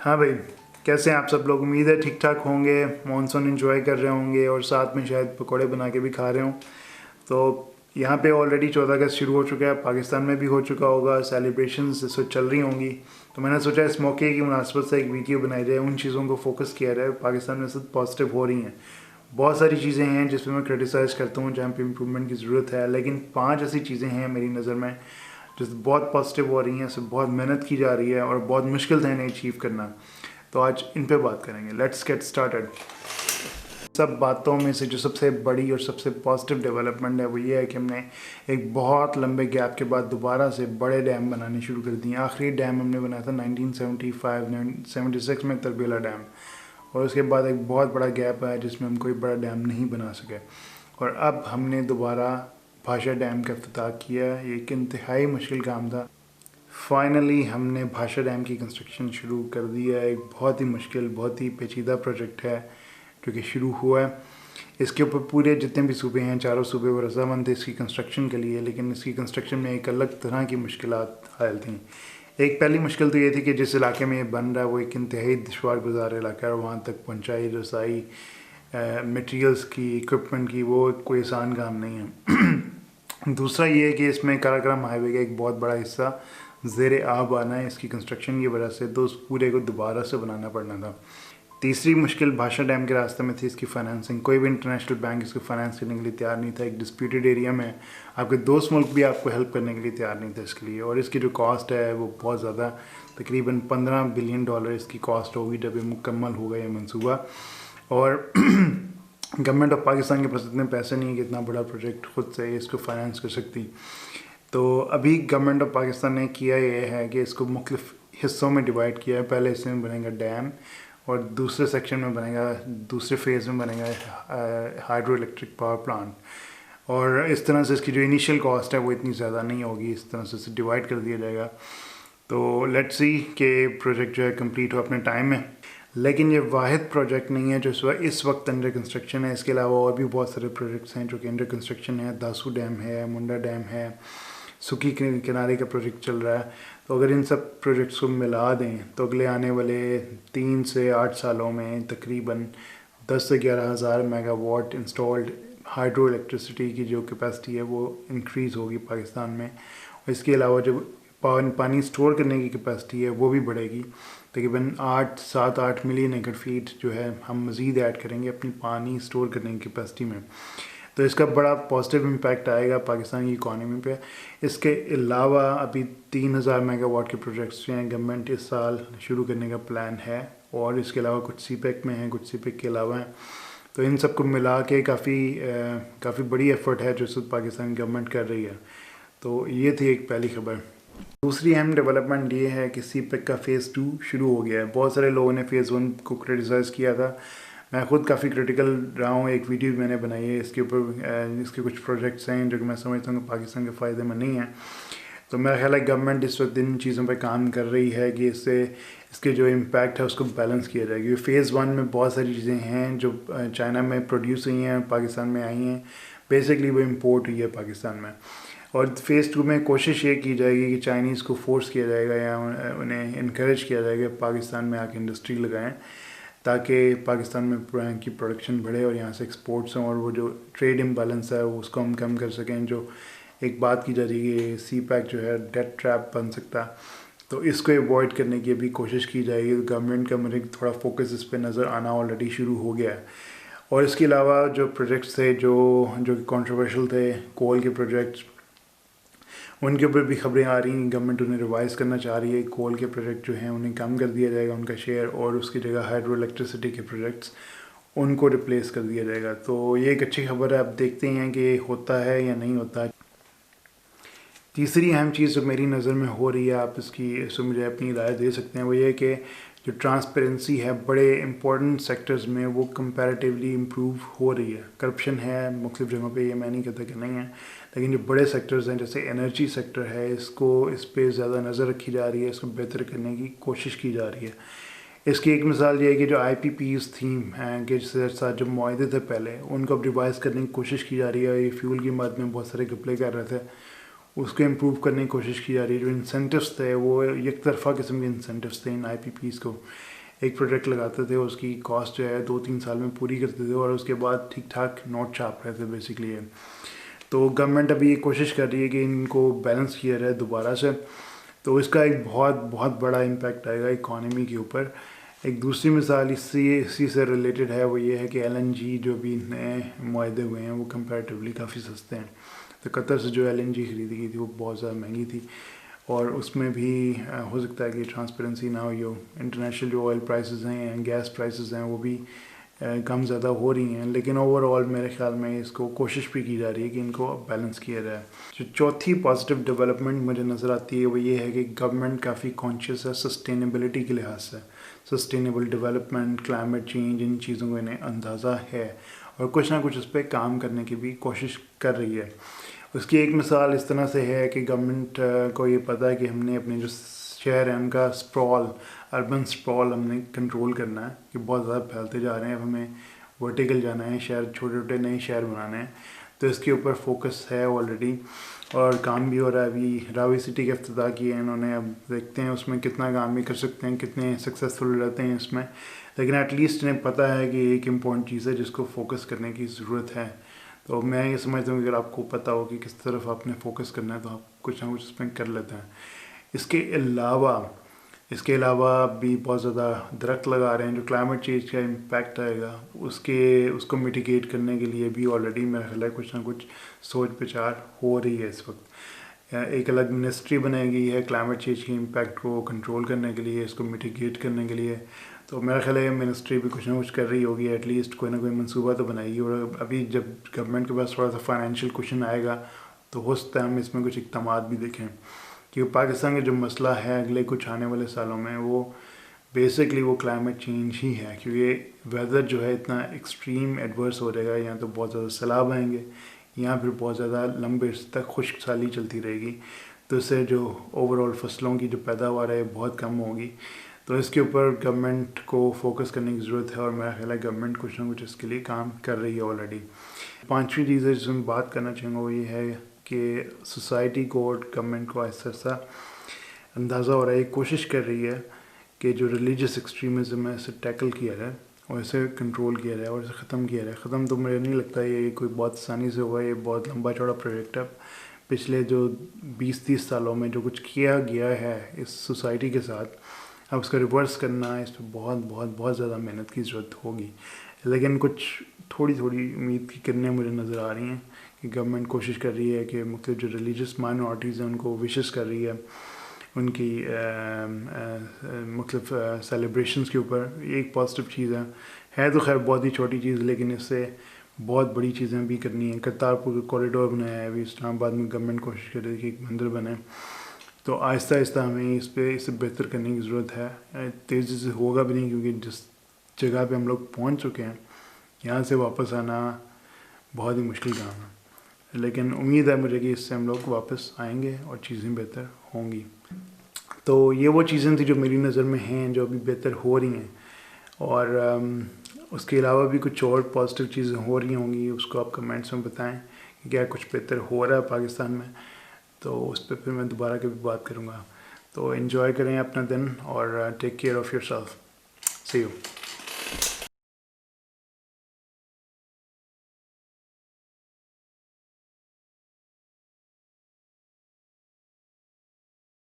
हाँ भाई, कैसे हैं आप सब लोग। उम्मीद है ठीक ठाक होंगे, मॉनसून एंजॉय कर रहे होंगे और साथ में शायद पकौड़े बना के भी खा रहे हों। तो यहाँ पे ऑलरेडी 14 अगस्त शुरू हो चुका है, पाकिस्तान में भी हो चुका होगा, सेलिब्रेशंस इस वक्त चल रही होंगी। तो मैंने सोचा इस मौके की मुनासबत से एक वीडियो बनाई जाए, उन चीज़ों को फोकस किया जाए। पाकिस्तान में सब पॉजिटिव हो रही हैं, बहुत सारी चीज़ें हैं जिसमें मैं क्रिटिसाइज़ करता हूँ, जहाँ पे इम्प्रूवमेंट की ज़रूरत है, लेकिन 5 ऐसी चीज़ें हैं मेरी नज़र में जो बहुत पॉजिटिव हो रही हैं, सब बहुत मेहनत की जा रही है और बहुत मुश्किल है इन्हें अचीव करना। तो आज इन पे बात करेंगे। Let's get started. सब बातों में से जो सबसे बड़ी और सबसे पॉजिटिव डेवलपमेंट है वो ये है कि हमने एक बहुत लंबे गैप के बाद दोबारा से बड़े डैम बनाने शुरू कर दिए। आखिरी डैम हमने बनाया था 1976 में, तरबेला डैम, और उसके बाद एक बहुत बड़ा गैप आया जिसमें हम कोई बड़ा डैम नहीं बना सके। और अब हमने दोबारा भाषा डैम का इफ्तिताह किया। ये एक इंतहाई मुश्किल काम था। फाइनली हमने भाषा डैम की कंस्ट्रक्शन शुरू कर दी है। एक बहुत ही मुश्किल, बहुत ही पेचीदा प्रोजेक्ट है जो कि शुरू हुआ है। इसके ऊपर पूरे जितने भी सूबे हैं, चारों सूबे वो रजामंद थे इसकी कंस्ट्रक्शन के लिए, लेकिन इसकी कंस्ट्रक्शन में एक अलग तरह की मुश्किलात हायल थी। एक पहली मुश्किल तो ये थी कि जिस इलाके में ये बन रहा है वो एक इंतहाई दुश्वार गुजार इलाका है और वहाँ तक पहुँचाई रसाई मटेरियल्स की, इक्विपमेंट की, वो कोई आसान काम नहीं है। दूसरा ये है कि इसमें काराकोरम हाईवे का एक बहुत बड़ा हिस्सा ज़ेर आब आना है इसकी कंस्ट्रक्शन की वजह से, तो उस पूरे को दोबारा से बनाना पड़ना था। तीसरी मुश्किल भाषा डैम के रास्ते में थी इसकी फाइनेंसिंग। कोई भी इंटरनेशनल बैंक इसको फाइनेंस करने के लिए तैयार नहीं था। एक डिस्प्यूटेड एरिया में आपके दोस्त मुल्क भी आपको हेल्प करने के लिए तैयार नहीं था इसके लिए, और इसकी जो कॉस्ट है वो बहुत ज़्यादा, तकरीबन $15 बिलियन इसकी कॉस्ट होगी जब ये मुकम्मल होगा ये मंसूबा। और गवर्नमेंट ऑफ पाकिस्तान के पास इतने पैसे नहीं है कि इतना बड़ा प्रोजेक्ट खुद से इसको फाइनेंस कर सकती। तो अभी गवर्नमेंट ऑफ पाकिस्तान ने किया ये है कि इसको मुख्तलिफ हिस्सों में डिवाइड किया है। पहले हिस्से में बनेगा डैम, और दूसरे सेक्शन में बनेगा, दूसरे फेज़ में बनेगा हाइड्रो इलेक्ट्रिक पावर प्लांट। और इस तरह से इसकी जो इनिशियल कॉस्ट है वो इतनी ज़्यादा नहीं होगी, इस तरह से इसे डिवाइड कर दिया जाएगा। तो लेट्स सी कि प्रोजेक्ट जो है कंप्लीट हो अपने टाइम में। लेकिन ये वाहिद प्रोजेक्ट नहीं है जो इस वक्त अंडर कंस्ट्रक्शन है। इसके अलावा और भी बहुत सारे प्रोजेक्ट्स हैं जो कि अंडर कंस्ट्रक्शन है। दासू डैम है, मुंडा डैम है, सुखी किनारे का प्रोजेक्ट चल रहा है। तो अगर इन सब प्रोजेक्ट्स को मिला दें तो अगले आने वाले 3 से 8 सालों में तकरीबन 10 से 11 हज़ार मेगावाट इंस्टॉल्ड हाइड्रो इलेक्ट्रिसिटी की जो कैपेसिटी है वो इंक्रीज़ होगी पाकिस्तान में। और इसके अलावा जो पानी स्टोर करने की कैपेसिटी है वो भी बढ़ेगी। तकरीबन 7-8 मिलियन एकड़ फीट जो है हम मज़ीद ऐड करेंगे अपनी पानी स्टोर करने की कैपेसिटी में। तो इसका बड़ा पॉजिटिव इम्पैक्ट आएगा पाकिस्तान की इकॉनमी पे। इसके अलावा अभी 3000 मेगावाट के प्रोजेक्ट्स जो हैं गवर्नमेंट इस साल शुरू करने का प्लान है, और इसके अलावा कुछ सीपेक में हैं, कुछ सीपेक के अलावा हैं। तो इन सबको मिला के काफ़ी बड़ी एफर्ट है जो इस पाकिस्तान गवर्नमेंट कर रही है। तो ये थी एक पहली खबर। दूसरी अहम डेवलपमेंट ये है कि सीपेक का फ़ेज़ 2 शुरू हो गया है। बहुत सारे लोगों ने फ़ेज़ 1 को क्रिटिसाइज़ किया था। मैं ख़ुद काफ़ी क्रिटिकल रहा हूँ, एक वीडियो भी मैंने बनाई है इसके ऊपर। इसके कुछ प्रोजेक्ट्स हैं जो कि मैं समझता हूँ कि पाकिस्तान के फ़ायदे में नहीं हैं। तो मेरा ख्याल है गवर्नमेंट इस वक्त इन चीज़ों पे काम कर रही है कि इसके जो इम्पैक्ट है उसको बैलेंस किया जाए। क्योंकि फ़ेज़ 1 में बहुत सारी चीज़ें हैं जो चाइना में प्रोड्यूस हुई हैं, पाकिस्तान में आई हैं, बेसिकली वो इम्पोर्ट हुई है पाकिस्तान में। और फ़ेज़ 2 में कोशिश ये की जाएगी कि चाइनीज़ को फोर्स किया जाएगा या उन्हें इनक्रेज किया जाएगा पाकिस्तान में आके इंडस्ट्री लगाएं, ताकि पाकिस्तान में की प्रोडक्शन बढ़े और यहाँ से एक्सपोर्ट्स हों, और वो जो ट्रेड इम्बैलेंस है उसको हम कम कर सकें। जो एक बात की जा रही है सीपैक जो है डेट ट्रैप बन सकता, तो इसको अवॉइड करने की अभी कोशिश की जाएगी। तो गवर्नमेंट का मुझे थोड़ा फोकस इस पर नज़र आना ऑलरेडी शुरू हो गया है। और इसके अलावा जो प्रोजेक्ट्स थे जो कि कॉन्ट्रोवर्शियल थे, कोल के प्रोजेक्ट्स, उनके ऊपर भी खबरें आ रही हैं। गवर्नमेंट उन्हें रिवाइज़ करना चाह रही है। कोल के प्रोजेक्ट जो हैं उन्हें कम कर दिया जाएगा उनका शेयर, और उसकी जगह हाइड्रो इलेक्ट्रिसिटी के प्रोजेक्ट्स उनको रिप्लेस कर दिया जाएगा। तो ये एक अच्छी खबर है। अब देखते हैं कि होता है या नहीं होता। तीसरी अहम चीज़ जो मेरी नज़र में हो रही है, आप इससे मुझे अपनी राय दे सकते हैं, वो ये कि जो ट्रांसपेरेंसी है बड़े इंपॉर्टेंट सेक्टर्स में वो कंपैरेटिवली इम्प्रूव हो रही है। करप्शन है मुख्तलिफ जगहों पे, ये मैं नहीं कहता कि नहीं है, लेकिन जो बड़े सेक्टर्स हैं जैसे एनर्जी सेक्टर है, इस पे ज़्यादा नज़र रखी जा रही है, इसको बेहतर करने की कोशिश की जा रही है। इसकी एक मिसाल ये है कि जो IPPs थी हैं कि जिसके साथ जो मुआहदे थे पहले, उनको अब रिवाइज़ करने की कोशिश की जा रही है। ये फ्यूल की मद में बहुत सारे घपले कर रहे थे, उसको इम्प्रूव करने की कोशिश की जा रही है। जो इंसेंटिव्स थे वो एक तरफा किस्म के इंसेंटिव्स थे इन IPPs को, ایک پروجیکٹ لگاتے تھے, اس کی کاسٹ جو ہے 2-3 سال میں پوری کرتے تھے, اور اس کے بعد ٹھیک ٹھاک نوٹ چھاپ رہے تھے بیسکلی. تو گورنمنٹ ابھی یہ کوشش کر رہی ہے کہ ان کو بیلنس کیا جائے دوبارہ سے, تو اس کا ایک بہت بڑا امپیکٹ آئے گا اکانومی کے اوپر. ایک دوسری مثال اسی سے ریلیٹڈ ہے, وہ یہ ہے کہ LNG جو بھی نئے معاہدے ہوئے ہیں وہ کمپیریٹیولی کافی سستے ہیں. تو قطر سے جو LNG خریدی گئی تھی وہ بہت زیادہ مہنگی تھی, اور اس میں بھی ہو سکتا ہے کہ ٹرانسپیرنسی نہ ہوئی ہو. انٹرنیشنل جو آئل پرائسز ہیں, گیس پرائسز ہیں, وہ بھی کم زیادہ ہو رہی ہیں, لیکن اوور آل میرے خیال میں اس کو کوشش بھی کی جا رہی ہے کہ ان کو بیلنس کیا جائے. جو چوتھی پازیٹیو ڈیولپمنٹ مجھے نظر آتی ہے وہ یہ ہے کہ گورنمنٹ کافی کانشیس ہے سسٹینیبلٹی کے لحاظ سے. سسٹینیبل ڈیولپمنٹ, کلائمیٹ چینج, ان چیزوں کو انہیں اندازہ ہے, اور کچھ نہ کچھ اس پہ کام کرنے کی بھی کوشش کر رہی ہے. اس کی ایک مثال اس طرح سے ہے کہ گورنمنٹ کو یہ پتہ ہے کہ ہم نے اپنے جو شہر ہیں ان کا اربن اسپرال ہم نے کنٹرول کرنا ہے, کہ بہت زیادہ پھیلتے جا رہے ہیں. اب ہمیں ورٹیکل جانا ہے, شہر چھوٹے چھوٹے نئے شہر بنانے ہیں. تو اس کے اوپر فوکس ہے آلریڈی, اور کام بھی ہو رہا ہے. ابھی راوی سٹی کا افتتاح کیا ہے انہوں نے, اب دیکھتے ہیں اس میں کتنا کام بھی کر سکتے ہیں, کتنے سکسیزفل رہتے ہیں اس میں. لیکن ایٹ لیسٹ انہیں پتہ ہے کہ ایک امپورٹنٹ چیز ہے جس کو فوکس کرنے کی ضرورت ہے. تو میں یہ سمجھتا ہوں کہ اگر آپ کو پتہ ہو کہ کس طرف آپ نے فوکس کرنا ہے تو آپ کچھ نہ کچھ اس میں کر لیتے ہیں. اس کے علاوہ بھی بہت زیادہ درخت لگا رہے ہیں. جو کلائمیٹ چینج کا امپیکٹ آئے گا اس کو میٹیگیٹ کرنے کے لیے بھی آلریڈی میرا خیال ہے کچھ نہ کچھ سوچ بچار ہو رہی ہے اس وقت. ایک الگ منسٹری بنائی گئی ہے کلائمیٹ چینج کے امپیکٹ کو کنٹرول کرنے کے لیے, اس کو میٹیگیٹ کرنے کے لیے. تو میرا خیال ہے منسٹری بھی کچھ نہ کچھ کر رہی ہوگی, ایٹ لیسٹ کوئی نہ کوئی منصوبہ تو بنائے گی. اور ابھی جب گورنمنٹ کے پاس تھوڑا سا فائنینشیل کوشن آئے گا تو ہو سکتا ہے ہم اس میں کچھ اقدامات بھی دیکھیں. کیونکہ پاکستان کا جو مسئلہ ہے اگلے کچھ آنے والے سالوں میں وہ بیسکلی وہ کلائمیٹ چینج ہی ہے. کیونکہ ویدر جو ہے اتنا ایکسٹریم ایڈورس ہو جائے گا, یا تو بہت زیادہ سیلاب آئیں گے, یا پھر بہت زیادہ لمبے عرصے تک خشک سالی چلتی رہے گی. تو اس سے جو اوور آل فصلوں کی جو پیداوار ہے بہت کم ہوگی. تو اس کے اوپر گورنمنٹ کو فوکس کرنے کی ضرورت ہے, اور میرا خیال ہے گورنمنٹ کچھ نہ کچھ اس کے لیے کام کر رہی ہے آلریڈی. پانچویں چیز ہے جس میں بات کرنا چاہوں گا وہ یہ ہے کہ سوسائٹی کو اور گورنمنٹ کو ایسا اندازہ ہو رہا ہے, ایک کوشش کر رہی ہے کہ جو ریلیجیس ایکسٹریمزم ہے اسے ٹیکل کیا جائے, اور اسے کنٹرول کیا جائے, اور اسے ختم کیا جائے. ختم تو مجھے نہیں لگتا یہ کوئی بہت آسانی سے ہوگا, یہ بہت لمبا چوڑا پروجیکٹ ہے. پچھلے جو 20-30 سالوں میں جو کچھ کیا گیا ہے اس سوسائٹی کے ساتھ, اب اس کا ریورس کرنا ہے, اس پہ بہت زیادہ محنت کی ضرورت ہوگی. لیکن کچھ تھوڑی امید کی کرنیں مجھے نظر آ رہی ہیں کہ گورنمنٹ کوشش کر رہی ہے کہ مختلف جو ریلیجیس مائنورٹیز ہیں ان کو وشز کر رہی ہے, ان کی مختلف سیلیبریشنز کے اوپر. یہ ایک پازیٹیو چیز ہے تو خیر بہت ہی چھوٹی چیز, لیکن اس سے بہت بڑی چیزیں بھی کرنی ہیں. کرتارپور کوریڈور بنایا ہے ابھی اسلام آباد میں, گورنمنٹ کوشش کر رہی ہے کہ ایک مندر بنے. تو آہستہ ہمیں اسے بہتر کرنے کی ضرورت ہے. تیزی سے ہوگا بھی نہیں, کیونکہ جس جگہ پہ ہم لوگ پہنچ چکے ہیں یہاں سے واپس آنا بہت ہی مشکل کام ہے. لیکن امید ہے مجھے کہ اس سے ہم لوگ واپس آئیں گے اور چیزیں بہتر ہوں گی. تو یہ وہ چیزیں تھیں جو میری نظر میں ہیں جو ابھی بہتر ہو رہی ہیں, اور اس کے علاوہ بھی کچھ اور پازیٹیو چیزیں ہو رہی ہوں گی. اس کو آپ کمنٹس میں بتائیں کہ کیا کچھ بہتر ہو رہا ہے پاکستان میں, تو اس پہ پھر میں دوبارہ کبھی بات کروں گا. تو انجوائے کریں اپنا دن, اور take care of yourself. See you.